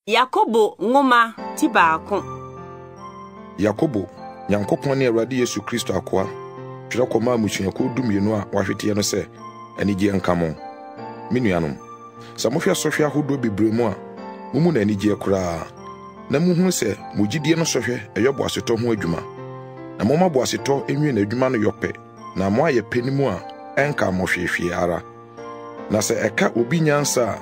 Yakobo ngoma ti baako. Yakobo, Nyankopɔn ne Awurade Yesu Kristo akoa, twerɛ kɔma amusuakuo 12 a wahwete no sɛ anigye nka mo. Me nuanom, sɛ mohwɛ sɔhwɛ ahodoɔ bebree mu a, mumu na anigye koraa. Na muhunu sɛ mo gyidie no sɔhwɛ ɛyɛ boasetɔ ho adwuma. Na moma boasetɔ enwie na adwuma no yɔpɛ, na mo ayɛ pɛ mu a ɛnka mo hwehwee ara. Na sɛ ɛka obi nyansa a,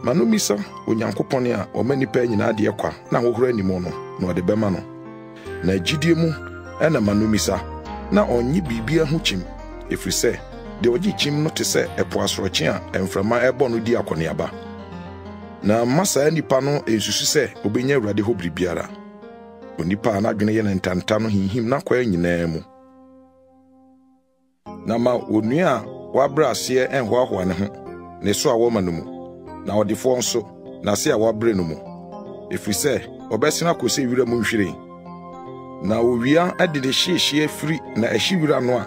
manomisa Onyankopɔn a ɔma nipa nyinaa de kwa na ahohoro animu no na ɔde bɛma no. Na gyidie mu ɛna manomisa na ɔnye bibia ho kyim, ɛfiri sɛ de ɔgye kyim no te sɛ ɛpo asorɔkye a ɛmframa ɛbɔ no di akɔneaba. Na masa nipa no ensusu sɛ obenya Awurade hɔ biribiara. Onipa a n'adwene yɛ ne ntanta no hinhim na kwaa nyinaa mu. Na ma onua a wabra aseɛ ɛnhoahoa ne ho, ne so a wɔma no mu, na ɔdefoɔ nso na se a wabrɛ no mu, ɛfiri sɛ ɔbɛsena kɔsɛ wira mu nhwiren. Na owia ade de hyehyɛ firi na ɛhye wira no a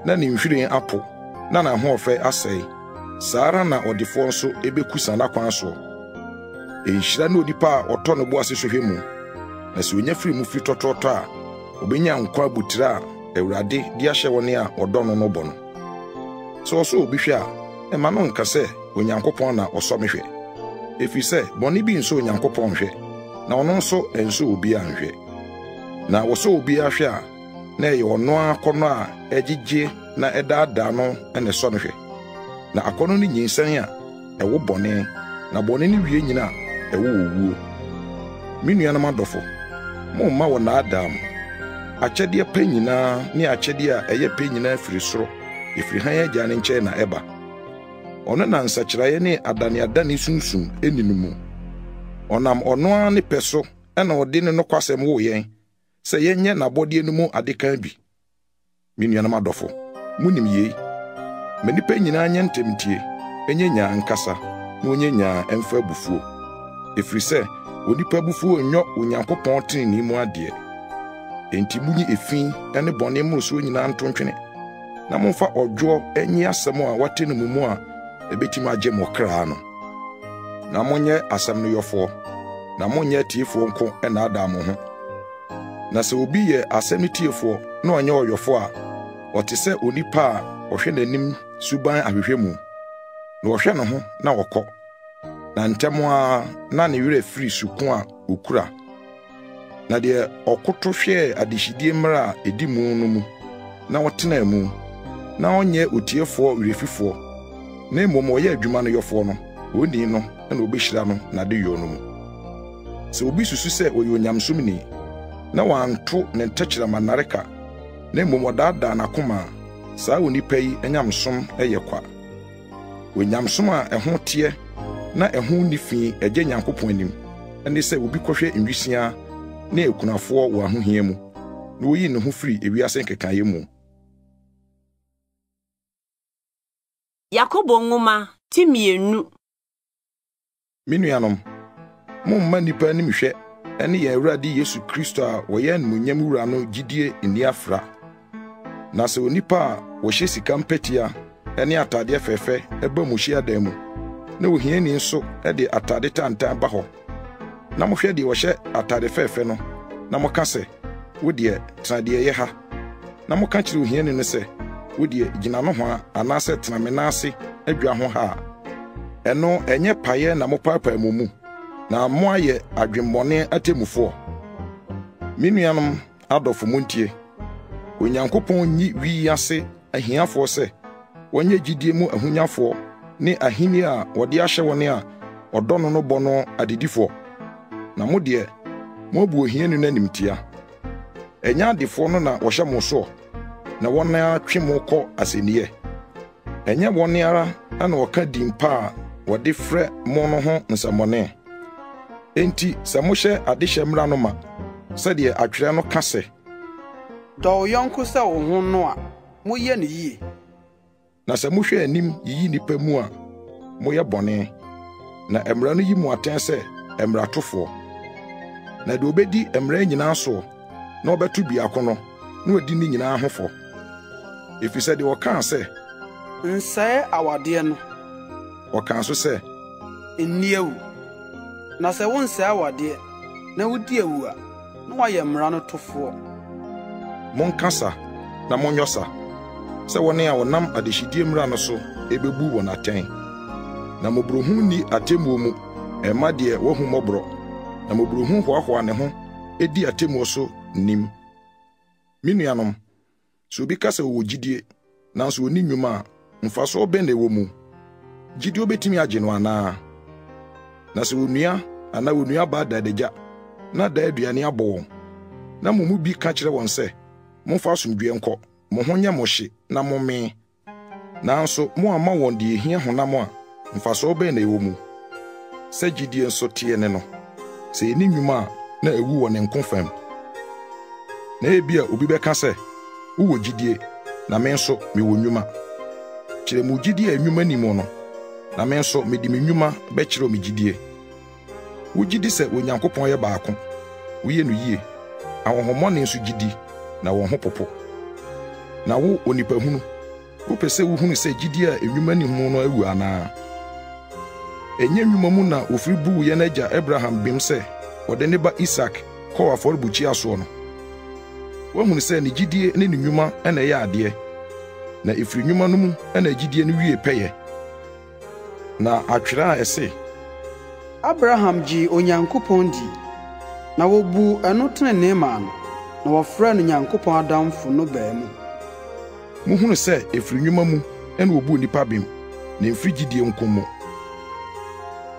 na ne nhwiren apo na na hoɔfɛ asɛe. Saa na ɔdefoɔ nso ɛbɛkusa n'akwan so. Ɛnhyira ne onipa a ɔtɔ no bo ase sohwɛ mu, na sɛ onya firi mu firi tɔtɔtɔ a obenya nkwa butire a Awurade de ahyɛ wɔne a ɔdɔ no no bɔ no. Sɛ ɔsɔ obi hwɛ a ɛma no nka sɛ Onyankopɔn na ɔsɔ me hwɛ, ɛfiri sɛ bɔne bi nso Onyankopɔn hwɛ, na ɔno nso ɛnso obi anhwɛ. Na wɔsɔ obi ahwɛ a na ɛyɛ ɔno akɔnɔ a ɛgyegye na ɛdaadaa no ɛna ɛsɔ no hwɛ. Na akɔnɔ no nyinsɛn a ɛwo bɔne, na bɔne no wie nyina a ɛwo owuo. Me nuanom adɔfo, momma wɔ naadaa mo. Akyɛdeɛ pɛ nyinaa ne akyɛdeɛ a ɛyɛ pɛ nyinaa firi soro, ɛfiri hann Agya ne nkyɛn na ɛba. Ɔno na nsakyerɛeɛ ne adaneadane sunsum ɛni no mu. Ɔnam ɔno ara ne pɛ so ɛna ɔde ne nokwasɛm woo yɛn, sɛ yɛnyɛ n'abɔdeɛ no mu adekan bi. Me nuanom adɔfo, munim yei. Ma nipa nyinaa nyɛ ntɛmtie, ɛnyɛ nyaa nkasa, na ɔnyɛ nyaa ɛmfa abufuo. Ɛfiri sɛ onipa abufuo nyɔ Onyankopɔn trenee mu adeɛ. Enti munyi efi ɛne bɔne mmorosoɔ nyinaa nto ntwene, na momfa ɔdwoɔ ɛnye asɛm a wate no mu a ɛbɛtumi agye mo kraa no. Na monyɛ asɛm no yɔfoɔ, na monyɛ tiefoɔ nko ɛnaadaa mo ho. Na sɛ obi yɛ asɛm no tiefoɔ na ɔnyɛ ɔyɔfoɔ a, ɔte sɛ onipa a ɔhwɛ n'anim suban ahwehwɛ mu, na ɔhwɛ ne ho na ɔkɔ. Na ntɛm a na ne werɛ firi suko a okura. Na deɛ ɔkoto hwɛ adehyidie mmara a ɛdi mu no mu, na ɔtena mu, na ɔnyɛ otiefoɔ werɛfifoɔ, na mmom ɔyɛ adwuma no yɔfoɔ no, ɔni no na ɔbɛhyira no n'ade yɔ no mu. Sɛ obi susu sɛ ɔyɛ onyamsomni, na wanto ne ntɛkyerɛma nnareka, na mmom ɔdaadaa n'akoma a, saa onipa yi anyamsom ɛyɛ kwa. Onyamsom a ɛho teɛ na ɛho nni fi ɛgye Nyankopɔn anim, ɛne sɛ obi kɔhwɛ nwisia ne akunafoɔ wɔ ahohia mu, na oyi ne ho firi ewiase nkekaeɛ mu. Yakobo ngoma ti 2. Me nuanom, momma nipa anim hwɛ ɛne yɛn Awurade Yesu Kristo a wɔyɛ animuonyam wura no gyidie nni afra. Na sɛ onipa a wɔhyɛ sika mpatia ɛne atadeɛ fɛfɛ ɛba mu hyiadan mu, na ohiani nso ɛde atade tantan ba hɔ, na mohwɛ deɛ wɔhyɛ atade fɛfɛ no, na moka sɛ wo deɛ tena deɛ ɛyɛ ha, na moka kyerɛ ohiani no sɛ wo deɛ gyina no ho a anaasɛ tena me naase adwa ho ha a, ɛno ɛnyɛ payɛ na mopaapaa mu, na mo ayɛ adwemmɔne atemmufoɔ. Me nuanom adɔfo montie, Onyankopɔn nyi wiase ahiafoɔ sɛ wɔnyɛ gyidie mu ahunyafoɔ ne ahenni a wɔde ahyɛ wɔne a ɔdɔ no no bɔ no adedifoɔ. Na mo deɛ moabu ohiani no animtia. Ɛnyɛ adefoɔ no na wɔhyɛ mo soɔ, na wɔn ara twe mo kɔ asɛnniɛ. Ɛnyɛ wɔn ara na wɔka din pa a wɔde frɛ mo no ho nsɛmmɔne. Enti sɛ mohyɛ adehyɛ mmara no ma, sɛdeɛ atwerɛ no ka sɛ, dɔ wo yɔnko sɛ wo ho no a, moyɛ no yie. Na sɛ mohwɛ anim yiyi nipa mu a, moyɛ bɔne, na mmara no yi mo atɛn sɛ mmaratofoɔ. Na deɛ obɛdi mmara nyinaa so na ɔbɛto biako no, na ɔdi ne nyinaa ho fɔ. Ɛfiri sɛ deɛ wɔkaa sɛ, nsɛe awadeɛ no, wɔkaa so sɛ, nni awu. Na se wonse awade na wudi ewu a na waye mmara no tofo. Monkasa na monyosa. Se wone a wonam adehidie mmara no so ebebu won aten. Na mobrohu ni atemu mu ema de wohu mobro. Na mobrohu hoahoa ne ho edi atemu so nim. Minuanom, so bi kasa wo gidie nanso oni nnwuma mfaso obende wo mu. Gidie obetimi agye no ana. Na se onua ana onua ba dadeja na da aduane abo. Na mumu bi ka kire won se momfa asomdwe nko mo ho nya mo hye na mo me. Nanso mo ama won de ehia honam a mfaso obende wo mu. Se gidie nso tie ne no. Se eni nnwuma na ewu won nkofam. Na ebia obi beka se wo gidie na me nso me wo nnwuma. Kire mu gidie nnwuma ni mo no. Na me nso me di me nnwuma be kire o me gidie. Wo gidi se Onyankopon ye baako. Wo ye no yie. Ahohomone nso gidi na won ho popo. Na wo onipa hunu. Wo pese wo hunu se gidi a nnwuma ni ho no awu ana. Enye nnwuma mu na ofiri bu ye na agya Abraham bim se ode ne ba Isaac ko afọrbuchi aso no. Wo hunu se ne gidie ne nnwuma na ye ade. Na ifiri nnwuma no mu na gidie no wie peye. Na atwera ese Abraham ji Onyankopon di na wobu eno tenene ma no na wofra no Nyankopon adamfo no baamu. Muhunu se ifiri nnwuma mu na wobu nipa bim na ifiri gidie nkomo.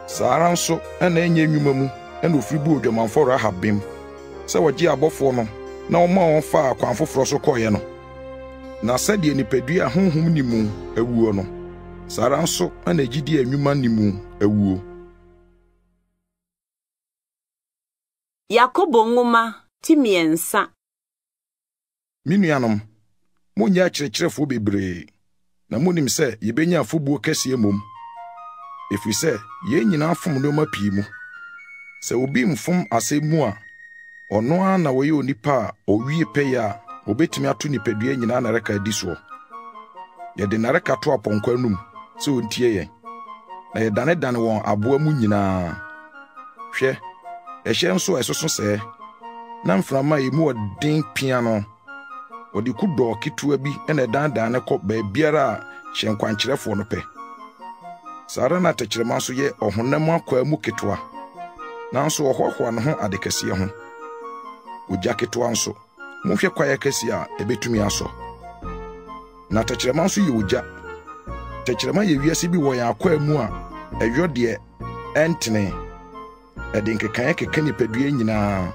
Sara nso na enye nnwuma mu na ofiri bu odwamanfo Rahab bim se wogye abofo no na woma won fa akwan foforo so koye no. Na sede nipadua honhom ni mu awuo no. Sara nso na gidie nnwuma ni mu awuo. Yakobo nwoma ti miensa. Minuanom, monya kyerɛkyerɛfo bebree na monim sɛ yebenya afobuo kɛse mom. Efiri sɛ ye nyina fom no ma pii mu. Sɛ obi mfom asɛm mu a, ɔno a na wɔyɛ onipa a owie pɛyɛ a obetumi ato nipadua nyina na reka di so. Yɛde na reka to apɔnkɔ anum sɛ ontie yɛn. Na yɛdane wɔn aboa mu nyinaa. Hwɛ, ɛhyɛ nso ɛsoso sɛ na mframa emu ɔden pia no. Ɔde kudɔ ketewa bi na dan ne kɔ baabiara a hyenkwankyerɛfo no pɛ. Sara na tekyerema so yɛ ɔhonam akwa mu ketewa. Nanso ɔhoahoa no ho adekɛseɛ ho. Ogya ketewa nso, mohwɛ kwaya kɛse a ebetumi asɔ. Na tekyerema nso yɛ ogya. Tekyerema yɛ wiase bi wɔ yɛn akwa mu a ɛyɔ deɛ ɛntene. Ɛde nkekanya keka nipadua nyinaa.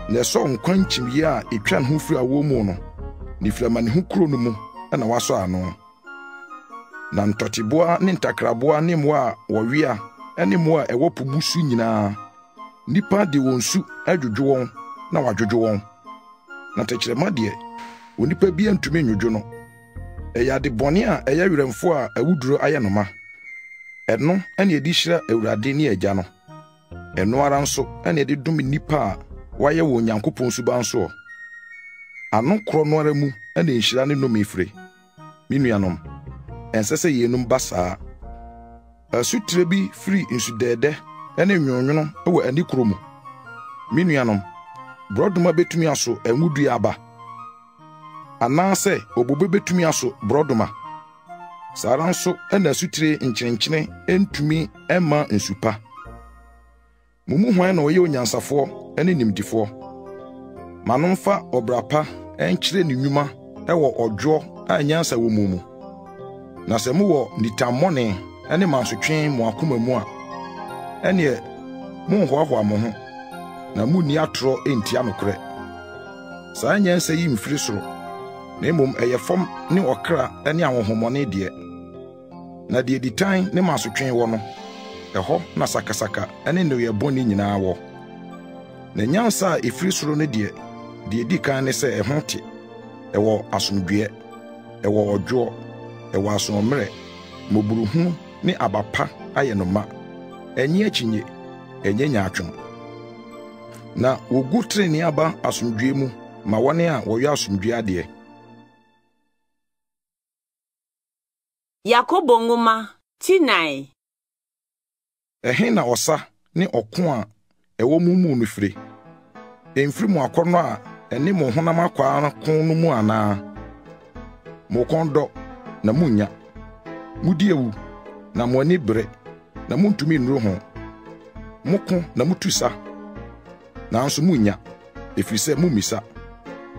Na ɛsɔ nkwan kyimie a etwa ne ho firi awo mu no. Ni flama ne ho kuro no mu na wasɔ ano. Na ntɔteboa ne ntakraboa ne mmoa a wɔwea ne mmoa a ɛwɔ po mu su nyinaa. Nipa de wɔn su adwodwo wɔn na wadwodwo wɔn. Na tekyerema deɛ onipa bi antumi nwodwo no. Ɛyɛ ade bɔne a ɛyɛ werɛmfo a awuduro ayɛ no ma. Ɛno ɛne edi hyira Awurade ne agya no. Ɛno ara nso ɛne edi dom nipa a wayɛ wɔ Nyankopɔn suban so. Ano koro no ara mu ɛne nhyira ne nom efire. Minuanom, ɛnsɛ sɛ yenum ba saa. Asutire bi firi nsudɛɛdɛ ɛne nwonwono wɔ ani koro mu. Minuanom, brodoma betumi aso enwudua aba. Anaasɛ obobe betumi aso brodoma. Sara nso ɛna asutire nkyenenkyene entumi ɛma nsupa. Mumu hwan na ɔyɛ onyansafo ɛne nimdifoɔ. Manomfa obrapa ɛnkyerɛ ne nnwuma ɛwɔ ɔdwo a nyansa wɔ mu mu. Na sɛ mo wɔ nitammɔne ɛne mansotwe mo akoma mu a, ɛne monhoahoa mo ho na munni atoro entia nokorɛ. Saa nyansa yi mfiri soro, na mmom ɛyɛ fam ne ɔkra ɛne ahohomɔne deɛ. Na deɛ ditan ne mansotwe wɔ no, ɛhɔ na sakasaka ɛne ne yɛ bɔne nyinaa wɔ. Na nyansa a efiri soro ne deɛ di kan ne sɛ ɛho te, ɛwɔ asomdwoe, ɛwɔ ɔdwo, ɛwɔ asommerɛ, moburuhu ne abapa ayɛ no ma. Ɛnyɛ akyinye, ɛnyɛ nyaatwom. Na wogu trenee aba asomdwoe mu ma wɔne a wɔyɛ asomdwoe adeɛ. Yakobo nwoma ti 9. Ɛhe na ɔsa ne ɔko a ɛwɔ mu no fire. Emfiri mu akɔnɔ a ɛne mo honam akwa ko no mu anaa. Mo kɔndɔ na munya. Mudi ewu na mo ani bere na muntumi nnuro ho. Moko na mutusa. Nanso munya efiri sɛ mumisa.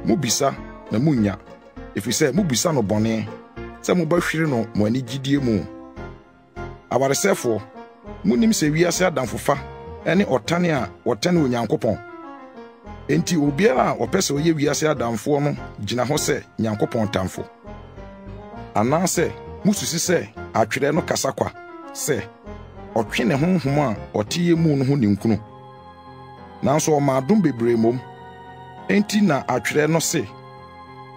Mubisa na munya efiri sɛ mubisa no bɔne sɛ mobahwire no mo ani gidie mu. Awaresɛfo, munim sɛ wiase adamfofa ɛne ɔtane a wɔtane Onyankopɔn. Enti obiara a ɔpɛ sɛ ɔyɛ wiase adamfoɔ no gyina hɔ sɛ Nyankopɔn tamfo. Anaasɛ mususi sɛ atwerɛ no kasa kwa sɛ ɔtwe ne honhom a ɔte yɛ mu no ho ninkunu. Nanso ɔma adom bebree mom. Enti na atwerɛ no se,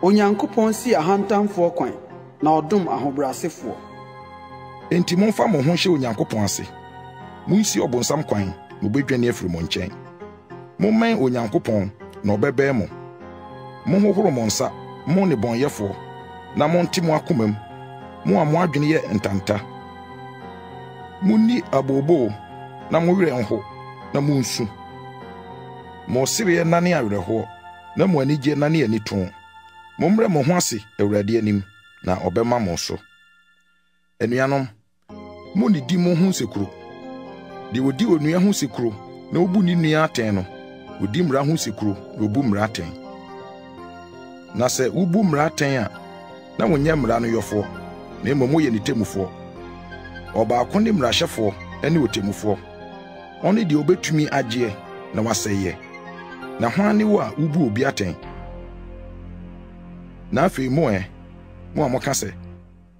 Onyankopɔn si ahantamfoɔ kwan na ɔdom ahobrasefoɔ. Enti momfa mo ho hyɛ Onyankopɔn ase. Munsi ɔbonsam kwan na obedwane afiri mo nkyɛn. Mommɛn Onyankopɔn na ɔbɛbɛɛ mo. Monhohoro mo nsa, mo ne bɔnyɛfoɔ, na monte mo akoma mu, mo a mo adwene yɛ ntanta. Munni abooboo na mo werɛ nho na monsu. Mo sereɛ nane awerɛhoɔ na mo anigye nane anitoo. Mommrɛ mo ho ase Awurade anim na ɔbɛma mo so. Anuanom, monidi mo ho nsekuro. De odi onua ho nsekuro na obu ne nua atɛn no, odi mmara ho nsekuro na obu mmara atɛn. Na sɛ ubu mmara atɛn a, na wonyɛ mmara no yɔfoɔ, na mmom woyɛ ne temufoɔ. Ɔbaako ne mmarahyɛfoɔ ne otemufoɔ. Ɔne deɛ obetumi agyeɛ na wasɛyɛ. Na hwan ne wo a ubu obi atɛn? Na afei mo a moka sɛ,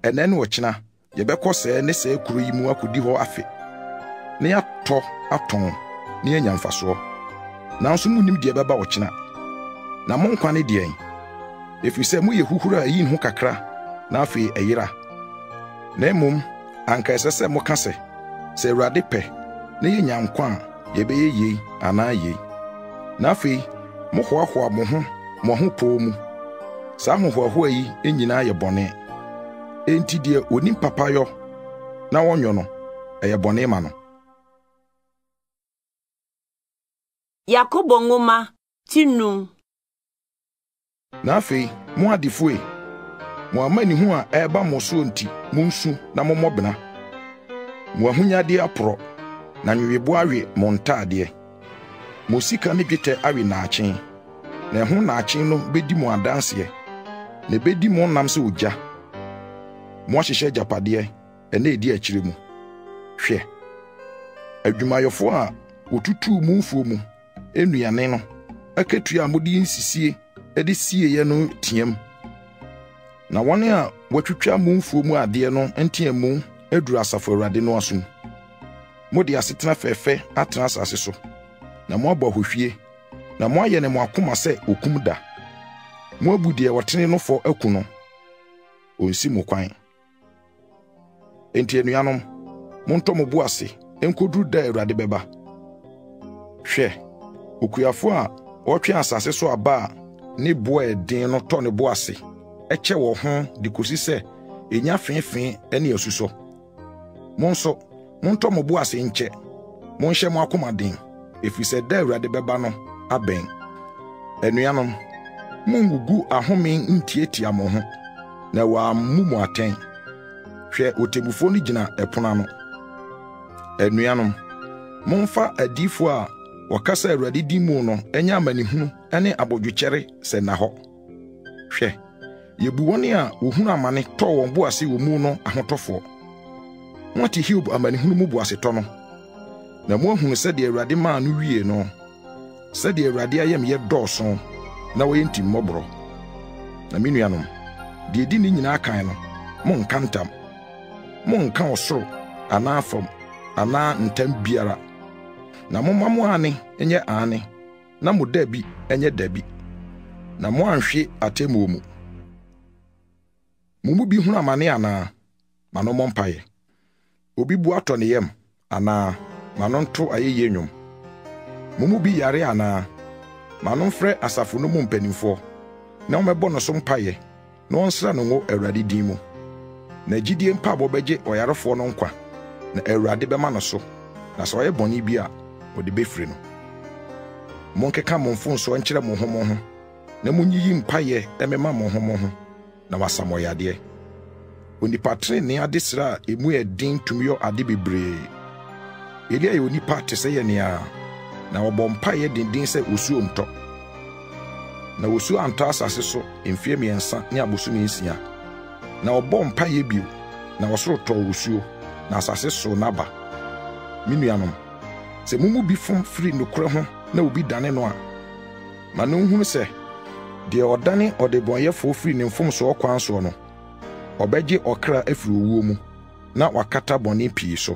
ɛnɛ ne ɔkyena yɛbɛkɔ sɛ ne sɛ kuro yi mu akodi hɔ afe. Na yɛatɔ atɔn na yɛanya mfasoɔ. Nanso munim deɛ bɛba ɔkyena. Na mo nkwa ne deɛn? Ɛfiri sɛ moyɛ huhuru a ɛyi ne ho kakra na afei ɛyera. Na mmom anka ɛsɛ sɛ moka sɛ Awurade pɛ na yɛnya nkwa a yɛbɛyɛ yei anaa yei. Na afei mohoahoa mo ho pɔw mu. Saa hohoahoa yi nyinaa yɛ bɔne. Enti deɛ onim papayɔ na wɔnyɔ no ɛyɛ bɔne ma no. Yakobo nwoma tinum. Na afei mo adefoe, mo amanihu a ɛba mo so nti monsu na mommɔbena. Mo ahonyade aporɔ na nwewebo awe mo ntaadeɛ. Mo sika ne dwetɛ awe naakyen. Na ɛho naakyen no bedi mo adanseɛ. Na bedi mo nam sɛ ogya. Mo ahyehyɛ japadeɛ ɛna edi akyire mu. Hwɛ, adwumayɛfo a wotutu mu mfuo mu enuane no aketua a mode nsisie de sieyɛ no tiam. Na wɔn a wɔatwitwa mu mfuo mu adeɛ no ntiamu aduru Asafo Awurade no asom. Mode asetena fɛfɛ atena asase so. Na mo abɔ ahohwie. Na mo ayɛ ne mo akoma sɛ okum da. Mo abu deɛ wɔtene no fɔ aku no. Onsi mo kwan. Enti anuanom, montɔ mo bo ase enkoduru da Awurade bɛba. Hwɛ, okuyafo a ɔtwe asase so aba a ne bo ɛden no tɔ ne bo ase ɛkyɛ wɔ ho de kosi sɛ enya fɛfɛ ɛne asusɔ. Mo nso montɔ mo bo ase nkyɛ. Monhyɛ mo akoma den efiri sɛ da Awurade bɛba no abɛn. Anuanom, mongugu ahome ntietia mo ho na wɔammu mo atɛn. Hwɛ, otebufo no gyina ɛpono ano. Anuanom, momfa adifo a wɔkasa Awurade di mu no ɛnya amanihunu ɛne abodwokyɛre sɛ na hɔ. Hwɛ, yebu wɔn a wohunu amane tɔ wɔn bo ase wɔ mu no ahotɔfoɔ. Moate Hiob amanihunu mu bo ase tɔ no. Na mo ahunu sɛdeɛ Awurade maa no wie no. Sɛdeɛ Awurade ayɛmyɛ dɔɔso na wɔyɛ ntimmɔborɔ. Na me nuanom, deɛ di ne nyinaa kan no, monka ntam. Monka ɔsoro anaa fam anaa ntam biara. Na momma mo ane nyɛ ane, na mo dabi nyɛ dabi. Na mo anhwe atemmuo mu. Mo mu bi hunu amane anaa, ma no mmɔ mpaeɛ. Obi bu atɔ ne yam anaa, ma no nto ayɛyie nnwom. Mo mu bi yare anaa, ma no mfrɛ asafo no mu mpanimfoɔ, na wɔmmɛbɔ no so mpaeɛ, na wɔnsra no ngo Awurade din mu. Na gyidie mpaabɔ bɛgye ɔyarefoɔ no nkwa, na Awurade bɛma no so. Na sɛ ɔyɛ bɔne bi a, odi befiri no monkeka mo mfonso nkyere mo ho na munyiyi mpaye emema mo ho na wasamoyade onipa trene adesra emu edin tumyo ade bebre Elia ye onipa tese ye nea na obɔ mpaye dindin sɛ osuo ntɔ na osuo anta asase so mfie miensa ne abosom nsia na obɔ mpaye bio na osoro tɔ osuo na asase so naba minuanom sɛ mumu bi fom firi nokora ho na obi dane no a ma no hunu sɛ de odane odebɔnyɛfo firi ne mfom so okwan so no obɛgye okra afiri owuo mu na wakata bɔne pii so